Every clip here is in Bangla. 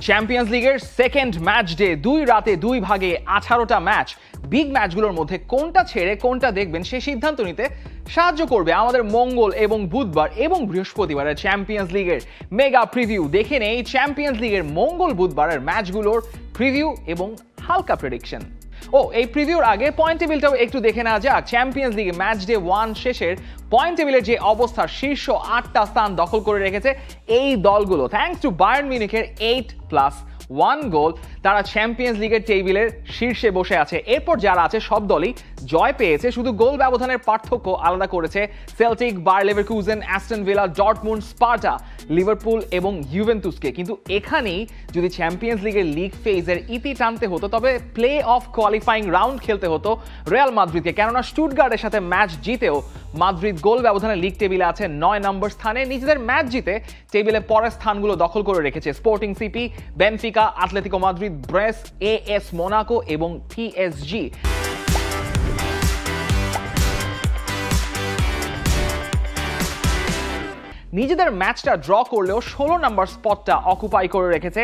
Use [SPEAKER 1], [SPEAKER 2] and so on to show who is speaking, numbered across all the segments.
[SPEAKER 1] চ্যাম্পিয়ন্স লিগের সেকেন্ড ম্যাচ ডে 2 রাতে 2 ভাগে 18টা ম্যাচ। বিগ ম্যাচগুলোর মধ্যে কোনটা ছেড়ে কোনটা দেখবেন সেই সিদ্ধান্ত নিতে সাহায্য করবে আমাদের মঙ্গল এবং বুধবার এবং বৃহস্পতিবারের চ্যাম্পিয়ন্স লিগের মেগা প্রিভিউ। দেখে নেই চ্যাম্পিয়ন্স লিগের মঙ্গল বুধবারের ম্যাচগুলোর প্রিভিউ এবং হালকা প্রেডিকশন। এই প্রিভিউর আগে পয়েন্ট টেবিলটাও একটু দেখে নেওয়া যাক। চ্যাম্পিয়ন্স লিগে ম্যাচ ডে 1 শেষের পয়েন্ট টেবিলের যে অবস্থা, শীর্ষ 8টা স্থান দখল করে রেখেছে এই দলগুলো। থ্যাঙ্কস টু বায়ার্ন মিউনিখের 8+1 গোল, তারা চ্যাম্পিয়ন্স লিগের টেবিলের শীর্ষে বসে আছে। এরপর যারা আছে সব দলই জয় পেয়েছে, শুধু গোল ব্যবধানের পার্থক্য আলাদা করেছে Celtic, Bayer Leverkusen, Aston villa, Dortmund, Sparta, Liverpool এবং ইউভেন্তুসকে। কিন্তু এখানেই যদি চ্যাম্পিয়ন্স লিগের লিগ ফেজের ইতি টানতে হতো তবে প্লে অফ কোয়ালিফাইং রাউন্ড খেলতে হতো রিয়াল মাদ্রিদকে, কেননা স্টুটগার্টের সাথে ম্যাচ জিতেও মাদ্রিদ গোল ব্যবধানে লিগ টেবিলে আছে 9 নম্বর স্থানে। নিজেদের ম্যাচ জিতে টেবিলে পরের স্থানগুলো দখল করে রেখেছে Sporting CP, Benfica, Atletico Madrid, Brest, AS Monaco এবং পিএসজি। নিজেদের ম্যাচটা ড্র করলেও 16 নম্বর স্পটটা অকুপাই করে রেখেছে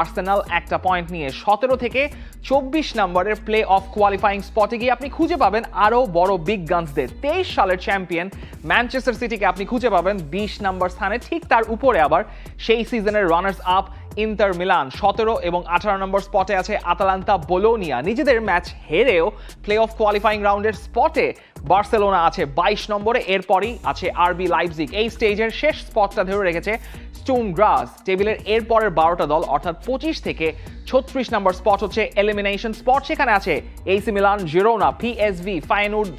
[SPEAKER 1] আর্সেনাল একটা পয়েন্ট নিয়ে। 17 থেকে 24 নম্বরের প্লে অফ কোয়ালিফাইং স্পটে গিয়ে আপনি খুঁজে পাবেন আরও বড় বিগ গানসদের। 23 সালের চ্যাম্পিয়ন ম্যানচেস্টার সিটিকে আপনি খুঁজে পাবেন 20 নম্বর স্থানে। ঠিক তার উপরে আবার সেই সিজনের রানার্স আপ ইন্টার মিলান 17 এবং 18 নম্বর স্পটে আছে আতালান্তা, বোলোনিয়া। নিজেদের ম্যাচ হেরেও প্লে অফ কোয়ালিফাইং রাউন্ডের স্পটে বার্সেলোনা আছে 22 নম্বরে, এরপরই আছে আরবি লাইপজিগ। এই স্টেজের শেষ স্পটটা ধরে রেখেছে স্টুম গ্রাস। টেবিলের এরপরের 12টা দল অর্থাৎ 25 থেকে 36 নম্বর স্পট হচ্ছে এলিমিনেশন স্পট। সেখানে আছে এসি মিলান, জিরোনা, পিএসভি, ফাইনুর্ড,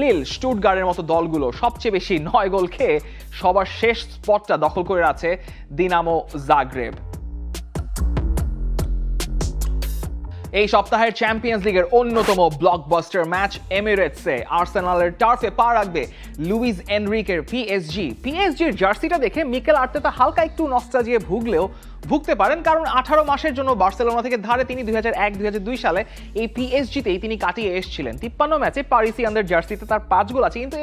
[SPEAKER 1] লিল, স্টুটগার্টের মতো দলগুলো। সবচেয়ে বেশি 9 গোল খেয়ে সবার শেষ স্পটটা দখল করে আছে দিনামো জাগ্রেব। এই সপ্তাহের চ্যাম্পিয়ন্স লিগের অন্যতম ব্লকবাস্টার ম্যাচ এমিরেটসে আর্সেনালের টার্ফে পা রাখবে লুইস এনরিকের পিএসজি। পিএসজির জার্সিটা দেখে মিকেল আর্তেতা হালকা একটু নস্টালজিয়া ভুগতে পারেন, কারণ 18 মাসের জন্য বার্সেলোনা থেকে ধারে তিনি 2001-2002 সালে এই পিএসজিতেই তিনি কাটিয়ে এসেছিলেন। 53 ম্যাচে পারিসিয়ানদের জার্সিতে তার 5 গোল আছে। কিন্তু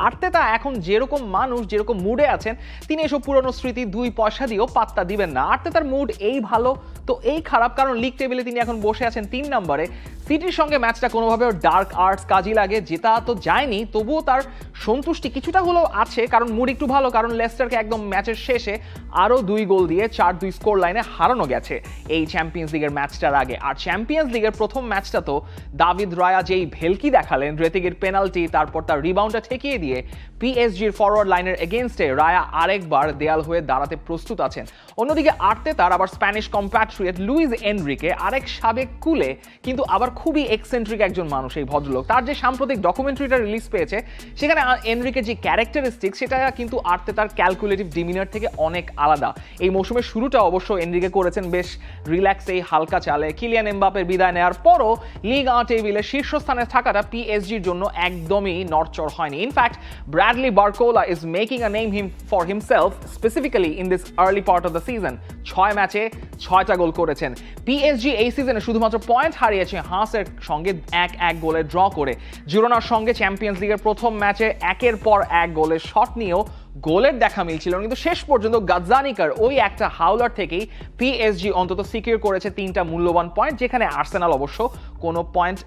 [SPEAKER 1] আর্তেতা এখন যেরকম মানুষ, যেরকম মুডে আছেন, তিনি এসব পুরনো স্মৃতি 2 পয়সা দিয়েও পাত্তা দিবেন না। আর্তেতার মুড এই ভালো তো এই খারাপ, কারণ লিগ টেবিলে তিনি এখন বসে আছেন 3 নম্বরে। সিটির সঙ্গে ম্যাচটা কোনোভাবে ডার্ক আর্টস কাজে লাগে, জেতা তো যায়নি, তবুও তার সন্তুষ্টি কিছুটা হলেও আছে, কারণ মুড একটু ভালো, কারণ লেস্টারকে একদম ম্যাচের শেষে আরও 2 গোল দিয়ে 4-2 স্কোর লাইনে হারানো গেছে এই চ্যাম্পিয়ন্স লিগের ম্যাচটার আগে। আর চ্যাম্পিয়ন্স লিগের প্রথম ম্যাচটা তো দাভিদ রায়া যেই ভেলকি দেখালেন, রেতিগের পেনাল্টি, তারপর তার রিবাউন্ডটা ঠেকিয়ে দিয়ে পিএসজির ফরওয়ার্ড লাইনের এগেনস্টে রায়া আরেকবার দেয়াল হয়ে দাঁড়াতে প্রস্তুত আছেন। অন্যদিকে আর্তেতার আবার স্প্যানিশ কম্প্যাট্রিয়েট লুইস এনরিকে, আরেক সাবেক কুলে কিন্তু আবার খুবই এক্সেন্ট্রিক একজন মানুষ এই ভদ্রলোক। তার যে সাম্প্রতিক ডকুমেন্টারিটা রিলিজ পেয়েছে সেখানে এনরিকের যে ক্যারেক্টারিস্টিক সেটা কিন্তু আর্তেতার ক্যালকুলেটিভ ডিমিনার থেকে অনেক আলাদা। এই মৌসুমের শুরুটা অবশ্য এনরিকে করেছেন বেশ রিল্যাক্স, এই হালকা চালে। কিলিয়ান এমবাপের বিদায় নেওয়ার পরও লিগ টেবিলে শীর্ষস্থানে থাকাটা পিএসজির জন্য একদমই নড়চড় হয়নি। In fact Bradley বারকোলা is making a name for himself specifically in this early part of the season. 6 ম্যাচে 6টা গোল করেছেন। পিএসজি এই সিজনে শুধুমাত্র পয়েন্ট হারিয়েছে হাঁসের সঙ্গে 1-1 গোলে ড্র করে। জিরোনার সঙ্গে চ্যাম্পিয়ন্স লিগের প্রথম ম্যাচে একের পর এক গোলের শট নিয়েও গোলের দেখা মিলছিল, কিন্তু শেষ পর্যন্ত গাজ্জানিকার ওই একটা হাউলার থেকেই পিএসজি অন্তত সিকিউর করেছে 3টা মূল্যবান পয়েন্ট, যেখানে আর্সেনাল অবশ্য কোনো পয়েন্ট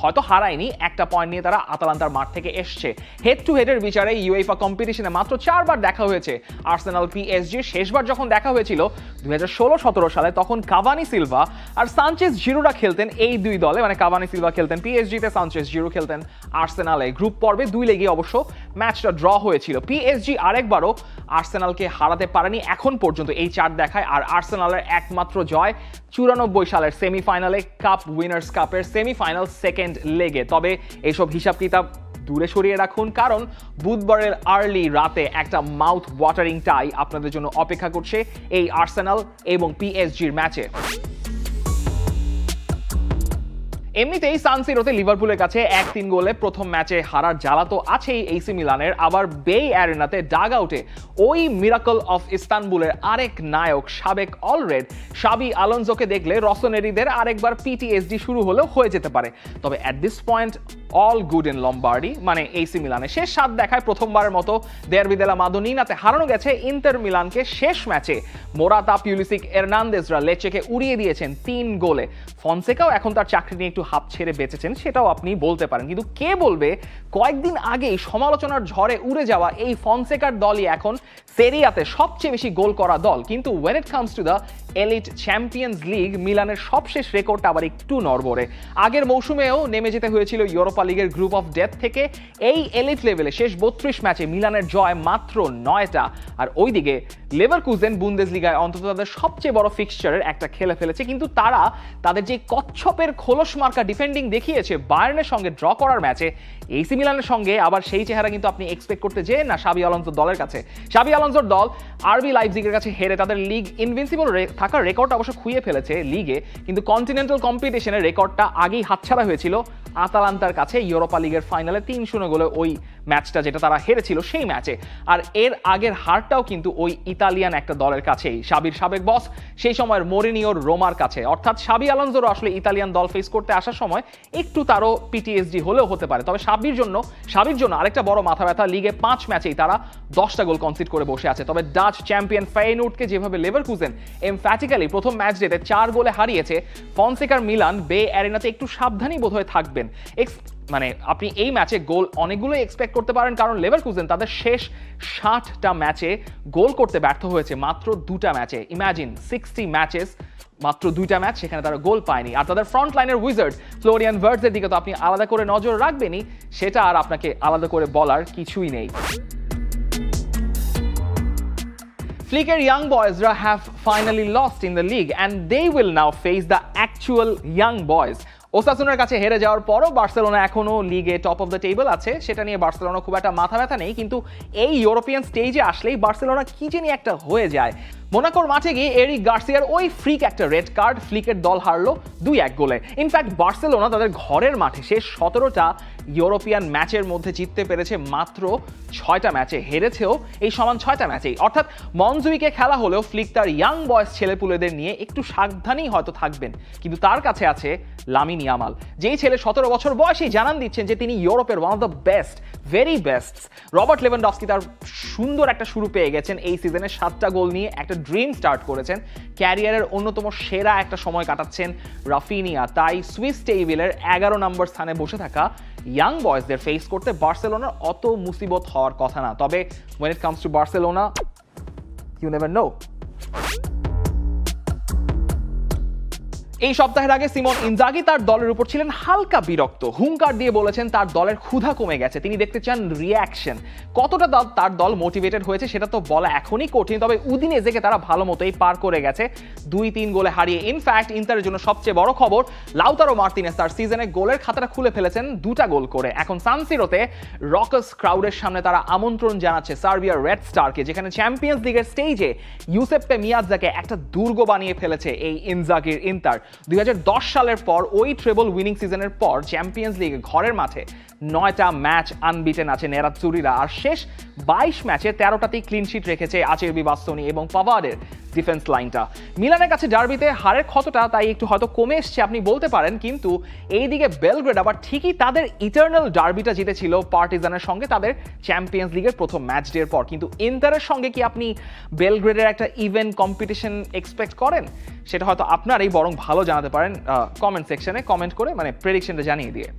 [SPEAKER 1] হয়তো হারায়নি, একটা পয়েন্ট নিয়ে তারা আতালান্তার মাঠ থেকে এসছে। হেড টু হেডের বিচারে ইউএফা কম্পিটিশনে মাত্র 4 বার দেখা হয়েছে আর্সেনাল পিএসজি। শেষবার যখন দেখা হয়েছিল 2016-17 সালে, তখন কাভানি সিলভা আর সানচেজ জিরোরা খেলতেন এই 2 দলে, মানে কাভানি সিলভা খেলতেন পিএসজিতে, সানচেজ জিরো খেলতেন আর্সেনালে। গ্রুপ পর্বে 2 লেগে অবশ্য ম্যাচটা ড্র হয়েছিল। পিএসজি আরেকবারও আর্সেনালকে হারাতে পারেনি এখন পর্যন্ত এই 4 দেখায়। আর আর্সেনালের একমাত্র জয় 94 সালের সেমিফাইনালে কাপ উইনার্স কাপের সেমিফাইনাল সেকেন্ড লেগে। তবে এইসব হিসাব কিতাব দূরে সরিয়ে রাখুন, কারণ বুধবারের আর্লি রাতে একটা মাউথ ওয়াটারিং টাই আপনাদের জন্য অপেক্ষা করছে এই আর্সেনাল এবং পিএসজির ম্যাচে। এমনিতেই সান সিরোতে লিভারপুলের কাছে 1-3 গোলে প্রথম ম্যাচে হারার জ্বালা তো আছেই এসি মিলানের। আবার বে অ্যারেনাতে ডাগ আউটে ওই মিরাকল অফ ইস্তানবুলের আরেক নায়ক সাবেক অলরেড শাবি আলোনসোকে দেখলে রসনেরিদের আরেকবার পিটিএসডি শুরু হলেও হয়ে যেতে পারে। তবে at this point all good in Lombardi, মানে এসি মিলানে শেষ 7 দেখায় প্রথমবারের মতো দেরবি দেলা মাদোনিনাতে হারানো গেছে ইন্টার মিলানকে। শেষ ম্যাচে মোরাতা, পিউলিসিক, এর্নান্দেজরা লেচেকে উড়িয়ে দিয়েছেন 3 গোলে। ফনসেকাও এখন তার চাকরি নিয়ে একটু হাঁপ ছেড়ে বেঁচেছেন, সেটাও আপনি বলতে পারেন। কিন্তু কে বলবে কয়েকদিন আগেই সমালোচনার ঝড়ে উড়ে যাওয়া এই ফনসেকার দলই এখন সেরিয়াতে সবচেয়ে বেশি গোল করা দল। কিন্তু when it comes to the elite champions league, মিলানের সবশেষ রেকর্ডটা আবার একটু নড়বড়ে। আগের মৌসুমেও নেমে যেতে হয়েছিল ইউরোপা লিগের গ্রুপ অফ ডেথ থেকে। এই এলিট লেভেলে শেষ 32 ম্যাচে মিলানের জয় মাত্র 9টা। আর ওইদিকে লেভারকুজেন বুন্দেসলিগায় অন্তত তাদের সবচেয়ে বড় ফিক্সচারের একটা খেলে ফেলেছে, কিন্তু তারা তাদের যে কচ্ছপের খোলস মার্কা ডিফেন্ডিং দেখিয়েছে বায়ার্নের সঙ্গে ড্র করার ম্যাচে, এসি মিলানের সঙ্গে আবার সেই চেহারা কিন্তু আপনি এক্সপেক্ট করতে যেন না শাবি আলোনসোর দলের কাছে। শাবি আলোনসোর দল আরবি লাইপজিগের কাছে হেরে তাদের লিগ ইনভিনসিবল থাকার রেকর্ড অবশ্য খুইয়ে ফেলেছে লিগে, কিন্তু কন্টিনেন্টাল কম্পিটিশনের রেকর্ডটা আগেই হাতছাড়া হয়েছিল আতালান্তার কাছে ইউরোপা লিগের ফাইনালে 3-0 গোলে ওই ম্যাচটা যেটা তারা হেরেছিল সেই ম্যাচে। আর এর আগের হারটাও কিন্তু ওই ইতালিয়ান একটা দলের কাছেই, শাবির সাবেক বস সেই সময়ের মরিনিওর রোমার কাছে। অর্থাৎ শাবি আলোনসোরও আসলে ইতালিয়ান দল ফেস করতে আসার সময় একটু তারও পিটিএসডি হলেও হতে পারে। তবে শাবির জন্য আরেকটা বড় মাথা ব্যথা, লিগে 5 ম্যাচেই তারা 10টা গোল কনসিড করে বসে আছে। তবে ডাচ চ্যাম্পিয়ন ফেইনুর্ডকে যেভাবে লেভারকুজেন এমফ্যাটিক্যালি প্রথম ম্যাচ ডেতে 4 গোলে হারিয়েছে, ফনসেকার মিলান বে অ্যারেনাতে একটু সাবধানী বোধ হয়ে থাকবেন। মানে আপনি এই ম্যাচে গোল অনেকগুলোই এক্সপেক্ট করতে পারেন, কারণ লেভারকুজেন তাদের শেষ 60টা ম্যাচে গোল করতে ব্যর্থ হয়েছে মাত্র 2টা ম্যাচে। ইমাজিন 60 ম্যাচেস, মাত্র 2টা ম্যাচ, সেখানে তারা গোল পায়নি। আর তাদের ফ্রন্ট লাইনের উইজার্ড ফ্লোরিয়ান ভার্টজের দিকে তো আপনি আলাদা করে নজর রাখবেনই, সেটা আর আপনাকে আলাদা করে বলার কিছুই নেই। Flicker young boysra have finally lost in the league and they will now face the actual young boys. ওসাসুনার কাছে হেরে যাওয়ার পরও বার্সেলোনা এখনো লিগে টপ অফ দ্য টেবল আছে, সেটা নিয়ে বার্সেলোনা খুব একটা মাথা ব্যথা নেই। কিন্তু এই ইউরোপিয়ান স্টেজে আসলেই বার্সেলোনা কি জানি একটা হয়ে যায়। মোনাকোর মাঠে গিয়ে এরিক গার্সিয়ার ওই ফ্রিক একটা রেড কার্ড, ফ্লিকের দল হারলো 2-1 গোলে। ইনফ্যাক্ট বার্সেলোনা তাদের ঘরের মাঠে শেষ 17টা ইউরোপিয়ান ম্যাচের মধ্যে জিততে পেরেছে মাত্র 6টা ম্যাচে, হেরেছেও এই সমান 6টা ম্যাচেই। অর্থাৎ মনজুইকে খেলা হলেও ফ্লিক তার ইয়াং বয়স ছেলেপুলেদের নিয়ে একটু সাবধানেই হয়তো থাকবেন। কিন্তু তার কাছে আছে লামিন ইয়ামাল, যেই ছেলে 17 বছর বয়সেই জানান দিচ্ছেন যে তিনি ইউরোপের one of the best, very best. Robert Lewandowski তার সুন্দর একটা শুরু পেয়ে গেছেন এই সিজনে, 7টা গোল নিয়ে একটা ড্রিম স্টার্ট করেছেন। ক্যারিয়ারের অন্যতম সেরা একটা সময় কাটাচ্ছেন রাফিনিয়া। তাই সুইস টেবিলের 11 নম্বর স্থানে বসে থাকা ইয়াং বয়েজদের ফেস করতে বার্সেলোনার অত মুসিবত হওয়ার কথা না। তবে when it comes to Barcelona, you never know. এই সপ্তাহের আগে সিমন ইনজাগি তার দলের উপর ছিলেন হালকা বিরক্ত, হুঙ্কার দিয়ে বলেছেন তার দলের ক্ষুধা কমে গেছে, তিনি দেখতে চান রিয়াকশন। কতটা তার দল মোটিভেটেড হয়েছে সেটা তো বলা এখনই কঠিন, তবে উদিনেজেকে তারা ভালো মতোই পার করে গেছে 2-3 গোলে হারিয়ে। ইনফ্যাক্ট ইন্টারের জন্য সবচেয়ে বড় খবর, লাউতারো মার্তিনেজ তার সিজনে গোলের খাতাটা খুলে ফেলেছেন 2টা গোল করে। এখন সান সিরোতে রকাস ক্রাউডের সামনে তারা আমন্ত্রণ জানাচ্ছে সার্বিয়ার রেড স্টারকে, যেখানে চ্যাম্পিয়ন্স লিগের স্টেজে ইউসেপ্পে মিয়াজ্জাকে একটা দুর্গ বানিয়ে ফেলেছে এই ইনজাগির ইন্টার। 2010 সালের পর ওই ট্রেবল উইনিং সিজনের পর চ্যাম্পিয়ন্স লিগে ঘরের মাঠে 9টা ম্যাচ আনবিটেন আছে নেরাৎজুরিরা, আর শেষ 22 ম্যাচে 13টাতেই ক্লিন শিট রেখেছে আচেরবি বাস্তোনি এবং পাভার্ডের ডিফেন্স লাইনটা। মিলানের কাছে ডার্বিতে হারের ক্ষতটা তাই একটু হয়তো কমে এসছে আপনি বলতে পারেন, কিন্তু এইদিকে বেলগ্রেড আবার ঠিকই তাদের ইটার্নাল ডার্বিটা জিতেছিল পার্টিজানের সঙ্গে তাদের চ্যাম্পিয়ন্স লিগের প্রথম ম্যাচ ডের পর। কিন্তু ইন্টারের সঙ্গে কি আপনি বেলগ্রেডের একটা ইভেন্ট কম্পিটিশন এক্সপেক্ট করেন? সেটা হয়তো আপনারাই বরং ভালো জানাতে পারেন কমেন্ট সেকশনে কমেন্ট করে, মানে প্রেডিকশনটা জানিয়ে দিয়ে।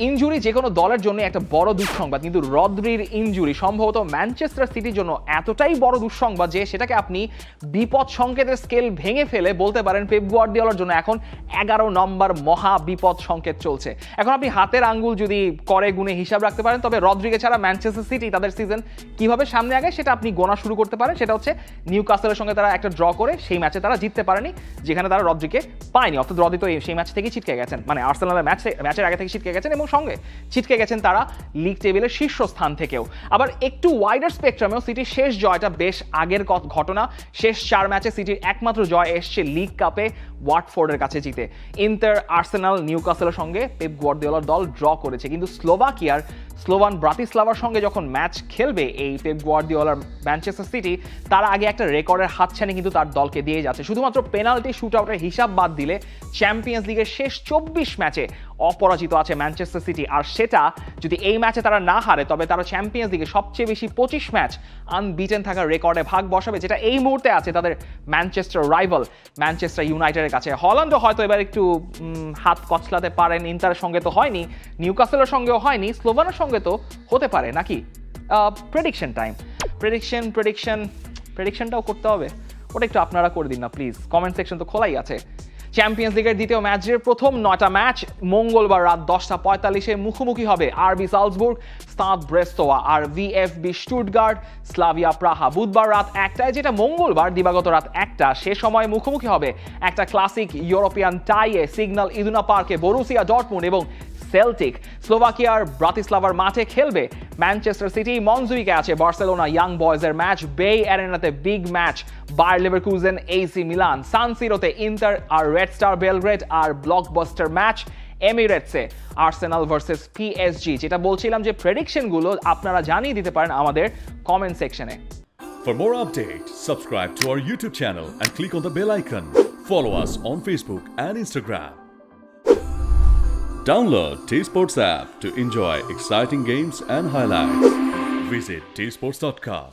[SPEAKER 1] ইনজুরি যে কোনো দলের জন্য একটা বড় দুঃসংবাদ, কিন্তু রদ্রির ইনজুরি সম্ভবত ম্যানচেস্টার সিটির জন্য এতটাই বড় দুঃসংবাদ যে সেটাকে আপনি বিপদ সংকেতের স্কেল ভেঙে ফেলে বলতে পারেন পেপ গুয়ার্দিওলার জন্য এখন 11 নম্বর মহা বিপদ সংকেত চলছে। এখন আপনি হাতের আঙ্গুল যদি করে গুণে হিসাব রাখতে পারেন, তবে রদ্রিগে ছাড়া ম্যানচেস্টার সিটি তাদের সিজন কিভাবে সামনে আগে সেটা আপনি গোনা শুরু করতে পারেন। সেটা হচ্ছে নিউকাসলের সঙ্গে তারা একটা ড্র করে সেই ম্যাচে তারা জিততে পারেনি, যেখানে তারা রদ্রিকে পায়নি। অর্থাৎ রদ্রি তো সেই ম্যাচ থেকেই ছিটকে গেছেন, মানে আর্সেনালের ম্যাচের আগে থেকে ছিটকে গেছেন এবং সঙ্গে ছিটকে গেছেন তারা লিগ টেবিলের শীর্ষস্থান থেকেও। আবার একটু ওয়াইডার স্পেকট্রামেও সিটির শেষ জয়টা বেশ আগের ঘটনা। শেষ 4 ম্যাচে সিটির একমাত্র জয় এসছে লিগ কাপে ওয়াটফোর্ডের কাছে জিতে। ইন্টার, আর্সেনাল, নিউকাসলের সঙ্গে পেপ গুয়ার্দিওলার দল ড্র করেছে, কিন্তু স্লোভাকিয়ার স্লোভান ব্রাতিস্লাভার সঙ্গে যখন ম্যাচ খেলবে এই পেপ গার্দিওলার ম্যানচেস্টার সিটি, তার আগে একটা রেকর্ডের হাতছানি কিন্তু তার দলকে দিয়ে যাচ্ছে। শুধুমাত্র পেনাল্টি শুট আউটের হিসাব বাদ দিলে চ্যাম্পিয়ন্স লিগের শেষ 24 ম্যাচে অপরাজিত আছে ম্যানচেস্টার সিটি। আর সেটা যদি এই ম্যাচে তারা না হারে, তবে তারা চ্যাম্পিয়ন্স লিগে সবচেয়ে বেশি 25 ম্যাচ আনবিটেন থাকার রেকর্ডে ভাগ বসাবে, যেটা এই মুহূর্তে আছে তাদের ম্যানচেস্টার রাইভাল ম্যানচেস্টার ইউনাইটেডের কাছে। হল্যান্ডও হয়তো এবার একটু হাত কচলাতে পারেন, ইন্টারের সঙ্গে তো হয়নি, নিউক্যাসলের সঙ্গেও হয়নি, স্লোভানের সঙ্গে তো হতে পারে নাকি? Prediction time. প্রেডিকশনটাও করতে হবে, ওটা একটু আপনারা করে দিন না প্লিজ, কমেন্ট সেকশন তো খোলাই আছে। চ্যাম্পিয়ন্স লিগের দ্বিতীয় ম্যাচের প্রথম 9টা ম্যাচ মঙ্গলবার রাত 10:45-এ মুখোমুখি হবে আরবি সালজবুর্গ, স্টাদ ব্রেস্তোয়া আর ভিএফবি স্টুটগার্ট, স্লাভিয়া প্রাহা। বুধবার রাত 1টায়, যেটা মঙ্গলবার দিবাগত রাত 1টা, সে সময় মুখোমুখি হবে একটা ক্লাসিক ইউরোপিয়ান টাইয়ে সিগন্যাল ইদুনা পার্কে বরুসিয়া ডর্টমুন্ড এবং সেল্টিক। স্লোভাকিয়ার ব্রাতিস্লাভার মাঠে খেলবে ম্যানচেস্টার সিটি। মনজুইকে আছে বার্সেলোনা ইয়াং বয়েজের ম্যাচ। বে অ্যারেনাতে big match Bayer Leverkusen AC Milan. San সিরোতে ইন্টার আর রেড স্টার বেলগ্রেড। আর ব্লকবাস্টার ম্যাচ এমিরেটসে আর্সেনাল ভার্সেস পিএসজি। যেটা বলছিলাম যে প্রেডিকশনগুলো আপনারা জানিয়ে দিতে পারেন আমাদের কমেন্ট সেকশনে।
[SPEAKER 2] For more updates, subscribe to our YouTube channel and click on the bell icon. Follow us on Facebook and Instagram. Download T-Sports app to enjoy exciting games and highlights. Visit tsports.com.